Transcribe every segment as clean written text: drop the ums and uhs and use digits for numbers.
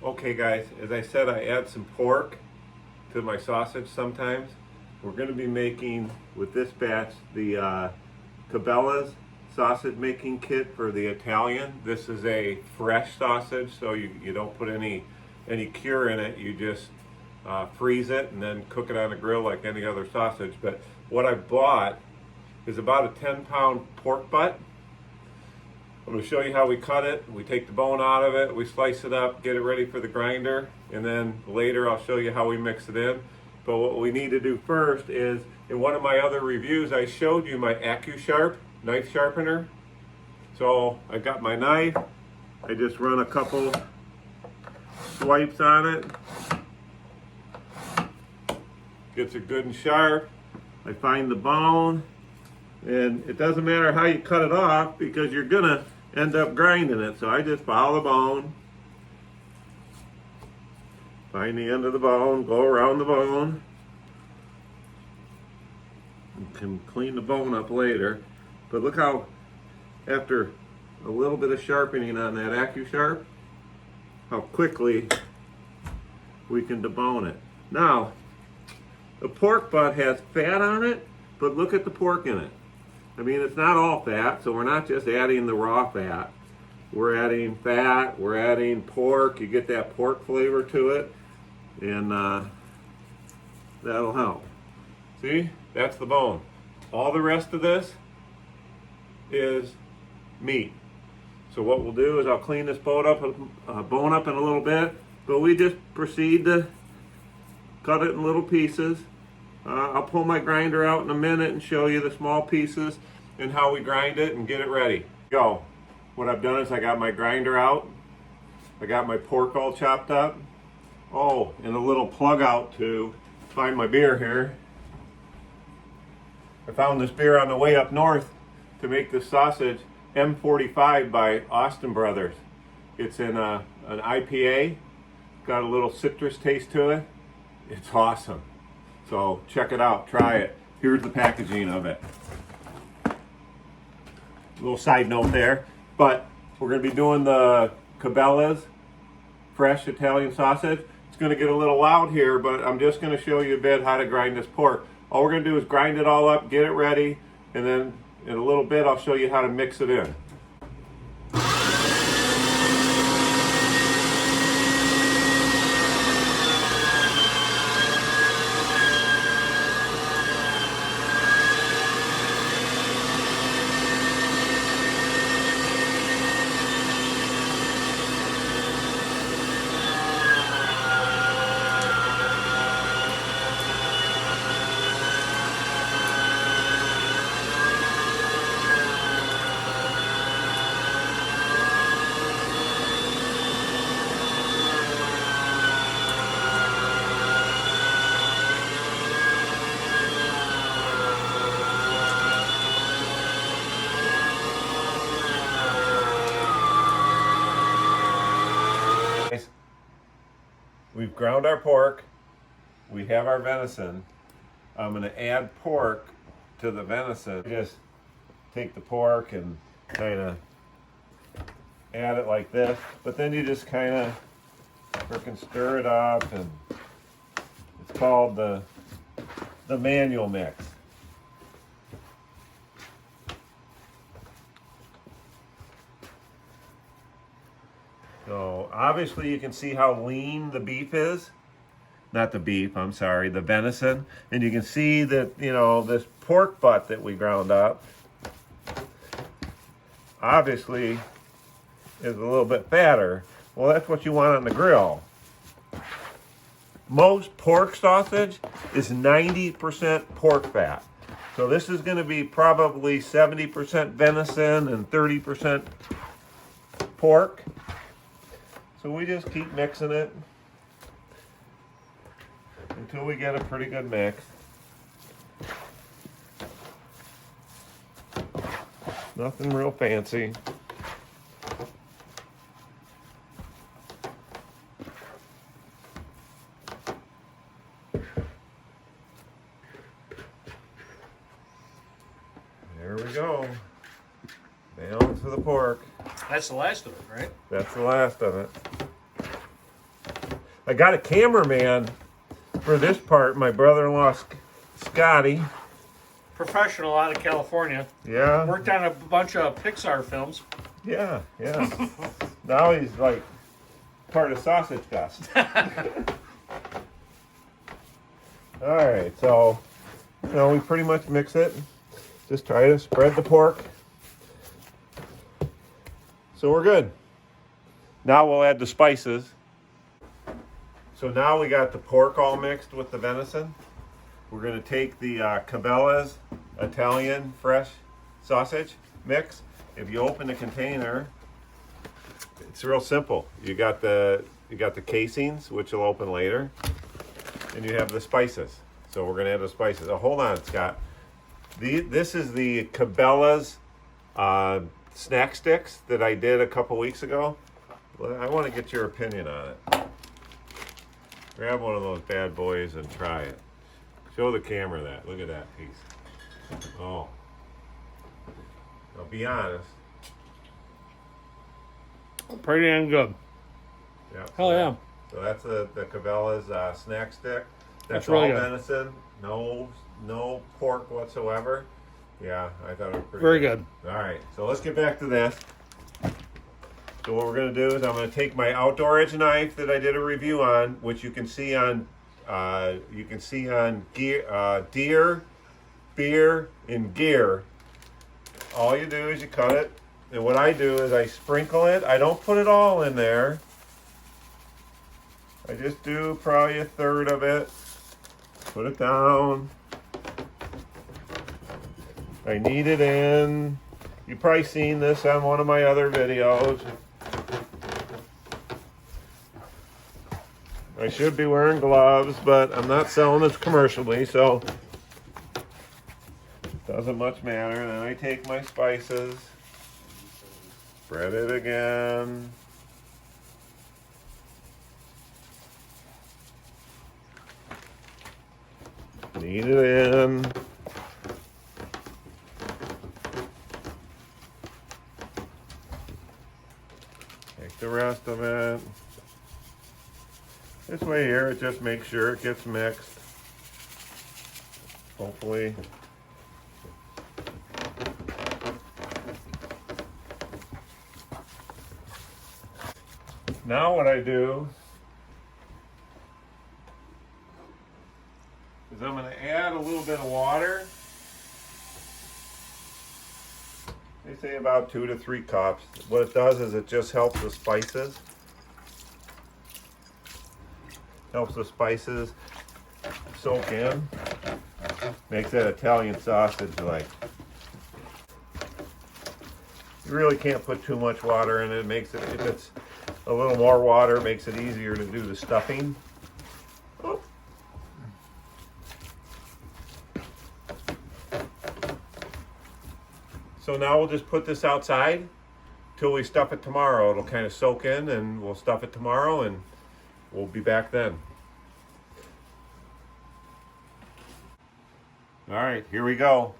Okay guys, as I said, I add some pork to my sausage sometimes. We're going to be making, with this batch, the Cabela's sausage making kit for the Italian. This is a fresh sausage, so you don't put any cure in it. You just freeze it and then cook it on a grill like any other sausage. But what I bought is about a 10-pound pork butt. I'm going to show you how we cut it. We take the bone out of it, we slice it up, get it ready for the grinder, and then later I'll show you how we mix it in. But what we need to do first is, in one of my other reviews, I showed you my AccuSharp knife sharpener. So I got my knife, I just run a couple swipes on it. Gets it good and sharp. I find the bone, and it doesn't matter how you cut it off because you're gonna end up grinding it. So I just follow the bone, find the end of the bone, go around the bone. You can clean the bone up later. But look how, after a little bit of sharpening on that AccuSharp, how quickly we can debone it. Now, the pork butt has fat on it, but look at the pork in it. I mean, it's not all fat, so we're not just adding the raw fat. We're adding fat, we're adding pork. You get that pork flavor to it, and that'll help. See, that's the bone. All the rest of this is meat. So what we'll do is I'll clean this bone up in a little bit, but we just proceed to cut it in little pieces. I'll pull my grinder out in a minute and show you the small pieces and how we grind it and get it ready. Go. What I've done is I got my grinder out. I got my pork all chopped up. Oh, and a little plug out to find my beer here. I found this beer on the way up north to make this sausage, M45 by Austin Brothers. It's in an IPA. Got a little citrus taste to it. It's awesome. So check it out, try it. Here's the packaging of it. Little side note there, but we're going to be doing the Cabela's fresh Italian sausage. It's going to get a little loud here, but I'm just going to show you a bit how to grind this pork. All we're going to do is grind it all up, get it ready, and then in a little bit I'll show you how to mix it in. We've ground our pork, we have our venison. I'm going to add pork to the venison. Just take the pork and kind of add it like this, but then you just kind of freaking stir it up, and it's called the manual mix. So obviously you can see how lean the beef is. Not the beef, I'm sorry, the venison. And you can see that, you know, this pork butt that we ground up obviously is a little bit fatter. Well, that's what you want on the grill. Most pork sausage is 90% pork fat. So this is going to be probably 70% venison and 30% pork. So we just keep mixing it until we get a pretty good mix. Nothing real fancy. There we go. Balance of the pork. That's the last of it, right? That's the last of it. I got a cameraman for this part. My brother-in-law, Scotty. Professional out of California. Yeah. Worked on a bunch of Pixar films. Yeah, yeah. Now he's like part of Sausage Fest. All right, so we pretty much mix it. Just try to spread the pork. So we're good. Now we'll add the spices. So now we got the pork all mixed with the venison. We're going to take the Cabela's Italian fresh sausage mix. If you open the container, it's real simple. You got the casings, which will open later, and you have the spices. So we're going to add the spices. Oh, hold on, Scott. This is the Cabela's snack sticks that I did a couple weeks ago. I want to get your opinion on it. Grab one of those bad boys and try it. Show the camera that. Look at that piece. Oh. Now be honest. Pretty damn good. Yeah. Hell yeah. So that's the Cabela's snack stick. That's all really good. venison. No pork whatsoever. Yeah, I thought it was pretty Very good. All right, so let's get back to this. So what we're going to do is I'm going to take my outdoor edge knife that I did a review on, which you can see on deer, beer, and gear. All you do is you cut it, and what I do is I sprinkle it. I don't put it all in there. I just do probably a third of it. Put it down. I knead it in. You've probably seen this on one of my other videos. I should be wearing gloves, but I'm not selling this commercially, so it doesn't much matter. And then I take my spices, spread it again. Knead it in. Take the rest of it. This way here, it just makes sure it gets mixed. Hopefully. Now what I do is I'm going to add a little bit of water. They say about 2 to 3 cups. What it does is it just helps the spices. Helps the spices soak in. Makes that Italian sausage like. You really can't put too much water in it. It makes it, if it's a little more water, it makes it easier to do the stuffing. Oh. So now we'll just put this outside till we stuff it tomorrow. It'll kind of soak in, and we'll stuff it tomorrow, and we'll be back then. All right, here we go.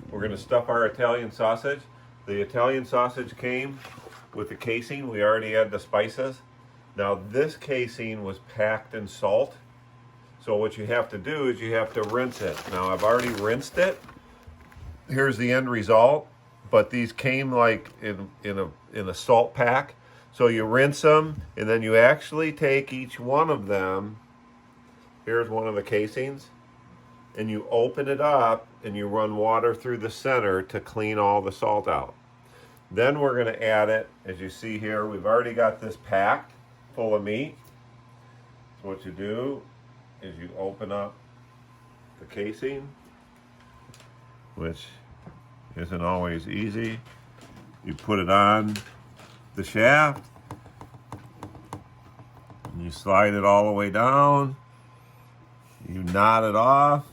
We're going to stuff our Italian sausage. The Italian sausage came with the casing. We already had the spices. Now this casing was packed in salt. So what you have to do is you have to rinse it. Now I've already rinsed it. Here's the end result. But these came like in a salt pack. So you rinse them, and then you actually take each one of them. Here's one of the casings. And you open it up, and you run water through the center to clean all the salt out. Then we're going to add it. As you see here, we've already got this packed full of meat. So what you do is you open up the casing, which isn't always easy. You put it on the shaft, and you slide it all the way down. You knot it off,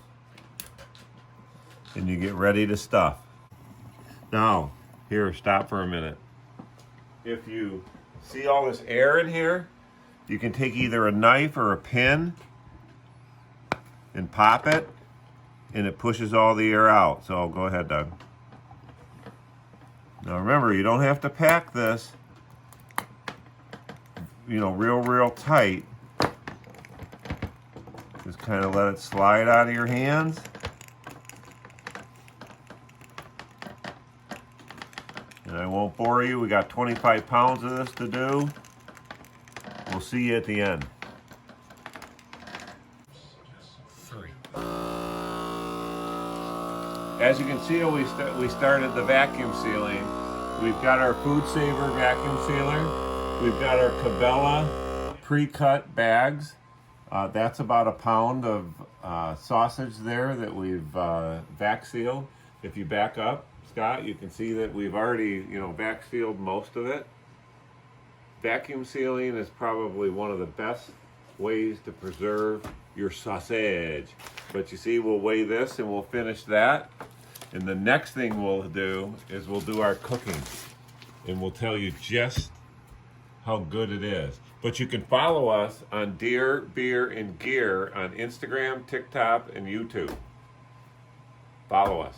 and you get ready to stuff. Now, here, stop for a minute. If you see all this air in here, you can take either a knife or a pin and pop it, and it pushes all the air out. So go ahead, Doug. Now remember, you don't have to pack this, real tight. Just kind of let it slide out of your hands. And I won't bore you. We got 25 pounds of this to do. We'll see you at the end. 3. As you can see, we started the vacuum sealing. We've got our Food Saver vacuum sealer. We've got our Cabela pre-cut bags. That's about a pound of sausage there that we've vac sealed. If you back up, Scott, you can see that we've already, vac sealed most of it. Vacuum sealing is probably one of the best ways to preserve your sausage. But you see, we'll weigh this and we'll finish that. And the next thing we'll do is we'll do our cooking. And we'll tell you just how good it is. But you can follow us on Deer, Beer, and Gear on Instagram, TikTok, and YouTube. Follow us.